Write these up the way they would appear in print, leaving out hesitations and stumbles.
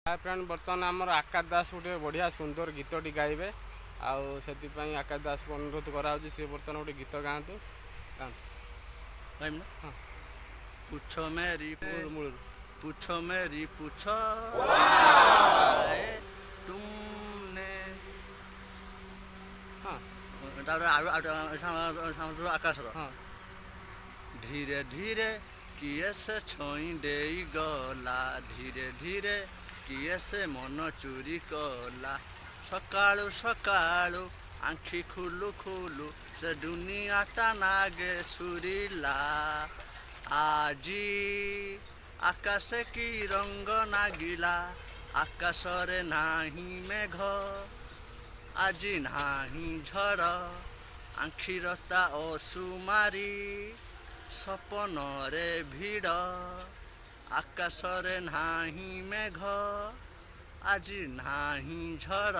Hi friend, बर्तमान आमर आकाश दास गोटे बढ़िया सुंदर गीतटी गाइबे आउ से आकाश दास को अनुरोध कराऊँ सी बर्तमान गोटे गीत गाँतु हाँ। पूछो मेरी मूल पूछो मेरी पूछो तुमने हाँ आकाश हाँ धीरे धीरे किए से छोई दे गला धीरे धीरे किए से मन चोरी कला सकाळु सकाळु आँखी खुलु खुलु से दुनियाटा नागे सुरीला आजी आकाशे की रंग नागिला आकाशरे नाही मेघ आजी नाही झड़ आँखिरता असुमारी सपनरे भिड़ आकाशरे नाही मेघ आजी नाही झड़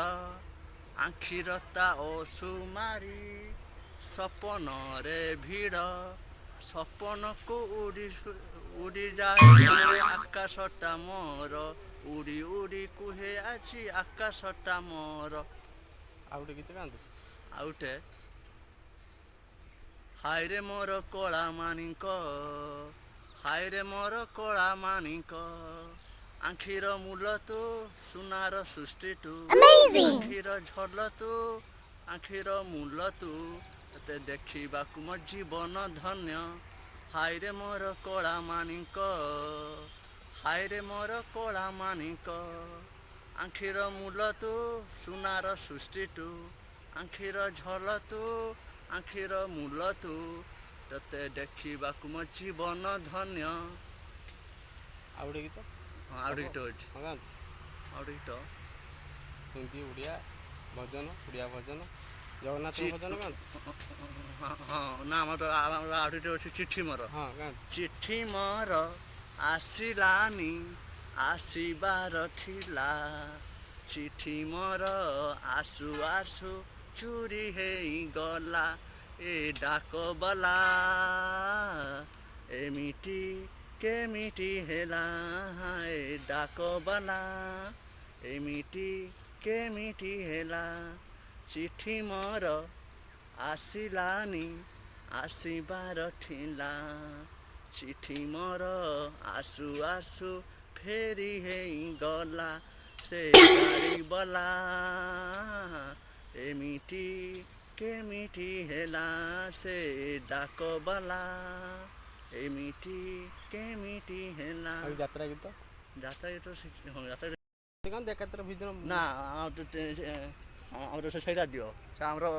आँखिरता असुमारी सपनरे भिड़ सपन को उड़ी जाए आकाशटा मोर उड़ी उड़ी कुहे आजी आकाशटा मोर आउटे गीत गाँतु आउटे हायरे मोर कला मानिक हायरे मोर कला मानिक आँखिर मूल तू सुनार सृष्टि तू आँखिर झल तू आँखिर मूल तू ते देखा मो जीवन धन्य हायरे मोर कला मानिक हायरे मोर कला मानिक आँखिर मूल तू सुनार सृष्टि तू आँखिर झल तू आँखिर मूल तू ते देखा मो जीवन धन्य आउटे गीत आउटे गीत हाँ गाँतु आउटे गीत हिंदी उड़िया भजन उड़िया भजन जगन्नाथ भजन गाँतु हाँ ना आउटे गीत अच्छी चिट्ठी मोर हाँ गाँतु चिट्ठी मोर आसिलानी आसबार थिला चिट्ठी मोर आसु आसु चोरी हे गला ए डाक बला एमिटी केमिटी हेला ए डाक बला एमिटी केमिटी हेला चिट्ठी मोर आसिलानी आसबार थिला चिट्ठी मोर आसु आसु फेरी हे गला से गाड़ी बला एमिटी केमिटी हेला से डाक बला एमिटी केमिटी हेला यात्रा गीत যাত্রা গীত হ্যাঁ যাত্রা গান দেখাতে ভিজন না সেইটা দিও আমরা